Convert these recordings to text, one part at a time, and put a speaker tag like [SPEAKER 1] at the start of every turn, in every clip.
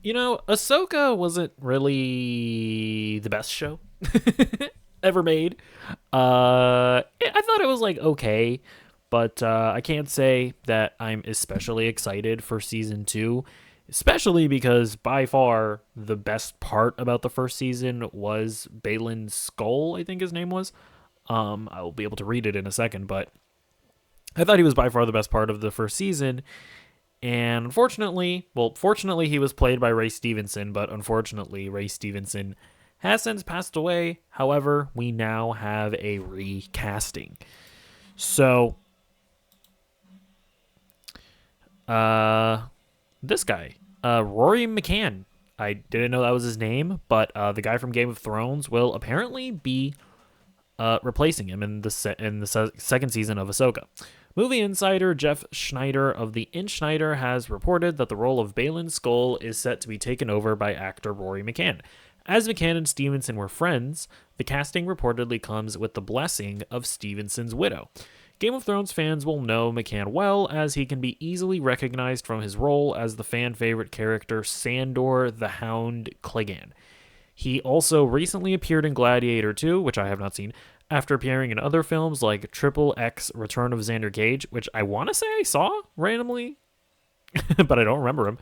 [SPEAKER 1] Ahsoka wasn't really the best show ever made. I thought it was like okay, but I can't say that I'm especially excited for season two, especially because by far the best part about the first season was Baylan Skoll, I think his name was. I will be able to read it in a second, but I thought he was by far the best part of the first season. And fortunately, he was played by Ray Stevenson, but unfortunately, Ray Stevenson has since passed away. However, we now have a recasting. So, uh, this guy, Rory McCann. I didn't know that was his name, but the guy from Game of Thrones will apparently be replacing him in the second season of Ahsoka. Movie insider Jeff Schneider of The Insider has reported that the role of Baylan Skoll is set to be taken over by actor Rory McCann. As McCann and Stevenson were friends, the casting reportedly comes with the blessing of Stevenson's widow. Game of Thrones fans will know McCann well, as he can be easily recognized from his role as the fan favorite character Sandor the Hound Clegane. He also recently appeared in Gladiator 2, which I have not seen, after appearing in other films like Triple X Return of Xander Cage, which I want to say I saw randomly, but I don't remember him.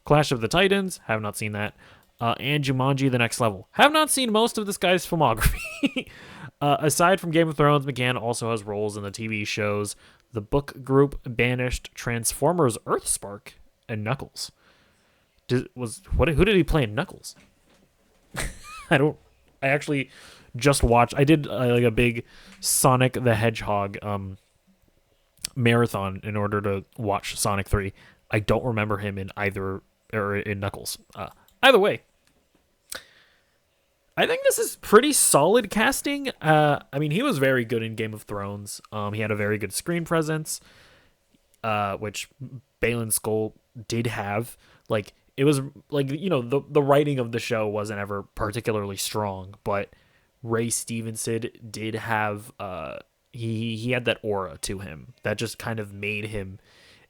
[SPEAKER 1] Clash of the Titans, have not seen that. And Jumanji The Next Level. Have not seen most of this guy's filmography. Aside from Game of Thrones, McCann also has roles in the TV shows The Book Group, Banished, Transformers Earthspark, and Knuckles. Who did he play in Knuckles? I actually just watched. I did like a big Sonic the Hedgehog marathon in order to watch Sonic 3. I don't remember him in either or in Knuckles. Either way, I think this is pretty solid casting. I mean, he was very good in Game of Thrones. He had a very good screen presence, which Baylan Skoll did have. Like, it was like, the writing of the show wasn't ever particularly strong, but Ray Stevenson did have he had that aura to him that just kind of made him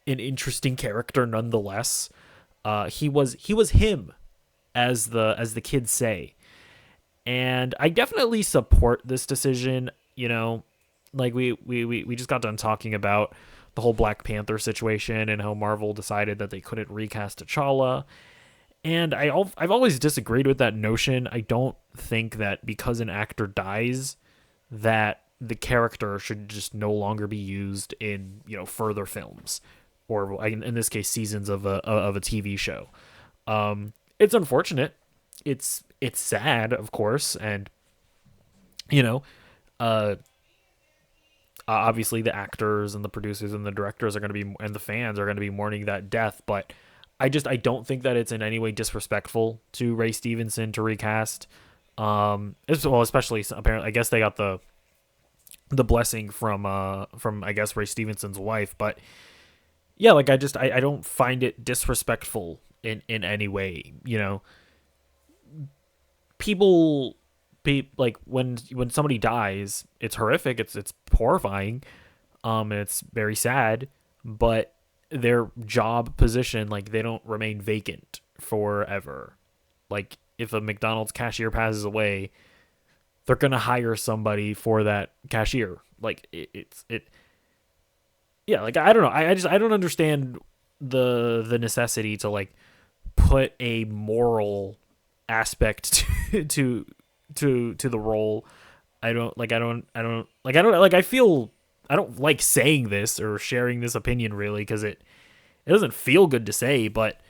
[SPEAKER 1] an interesting character nonetheless. He was him, as the kids say. And I definitely support this decision. Like we just got done talking about the whole Black Panther situation and how Marvel decided that they couldn't recast T'Challa. And I've always disagreed with that notion. I don't think that because an actor dies, that the character should just no longer be used in further films, or in this case seasons of a TV show. It's unfortunate. It's sad, of course, and you know, uh, obviously the actors and the producers and the directors are going to be, and the fans are going to be mourning that death. But I don't think that it's in any way disrespectful to Ray Stevenson to recast. Especially apparently, I guess they got the blessing from I guess Ray Stevenson's wife. But yeah, like I don't find it disrespectful in any way. People be like, when somebody dies, it's horrific, it's horrifying, and it's very sad, but their job position, like, they don't remain vacant forever. Like, if a McDonald's cashier passes away, they're gonna hire somebody for that cashier. Like, yeah, like, I don't know, I don't understand the necessity to, like, put a moral aspect to the role. I feel, I don't like saying this or sharing this opinion, really, because it doesn't feel good to say, but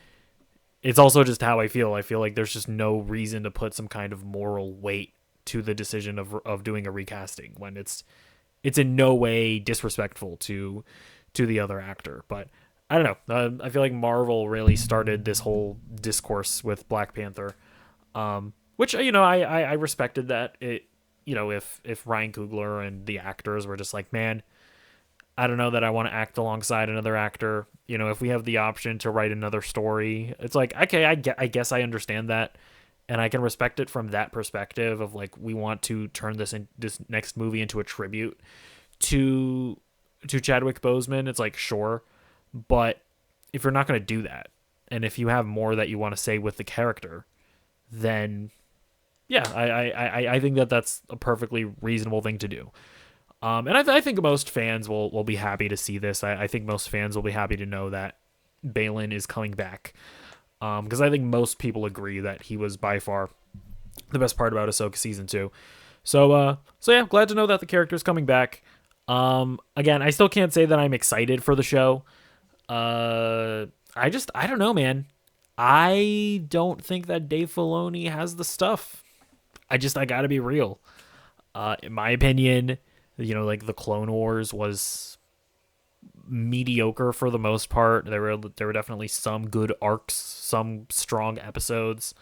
[SPEAKER 1] it's also just how I feel. I feel like there's just no reason to put some kind of moral weight to the decision of doing a recasting when it's in no way disrespectful to the other actor. But I don't know. I feel like Marvel really started this whole discourse with Black Panther, which I respected that. If Ryan Coogler and the actors were just like, man, I don't know that I want to act alongside another actor. If we have the option to write another story, it's like, okay, I guess I understand that, and I can respect it from that perspective of, like, we want to turn this next movie into a tribute to Chadwick Boseman. It's like, sure, but if you're not going to do that, and if you have more that you want to say with the character, then yeah, I think that that's a perfectly reasonable thing to do. And I think most fans will be happy to see this. I think most fans will be happy to know that Baylan is coming back. Because I think most people agree that he was by far the best part about Ahsoka season 2. So yeah, glad to know that the character is coming back. Again, I still can't say that I'm excited for the show. I don't know, man. I don't think that Dave Filoni has the stuff. I gotta be real. In my opinion, like the Clone Wars was mediocre for the most part. There were definitely some good arcs, some strong episodes.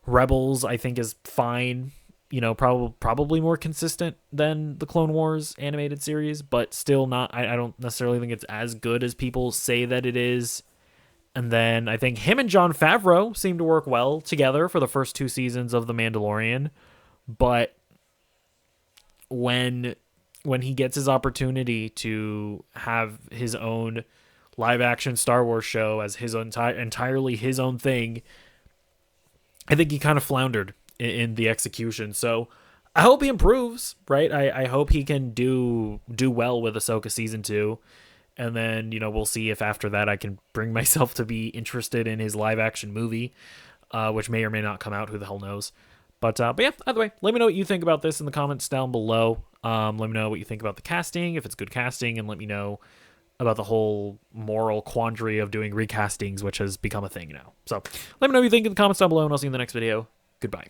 [SPEAKER 1] Rebels, I think, is fine. Probably more consistent than the Clone Wars animated series, but still not. I don't necessarily think it's as good as people say that it is. And then I think him and Jon Favreau seem to work well together for the first 2 seasons of The Mandalorian. But when he gets his opportunity to have his own live action Star Wars show as his entirely his own thing, I think he kind of floundered in the execution. So I hope he improves, right? I hope he can do well with Ahsoka season 2. And then, we'll see if after that I can bring myself to be interested in his live action movie, which may or may not come out. Who the hell knows? But yeah, either way, let me know what you think about this in the comments down below. Let me know what you think about the casting, if it's good casting, and let me know about the whole moral quandary of doing recastings, which has become a thing now. So let me know what you think in the comments down below, and I'll see you in the next video. Goodbye.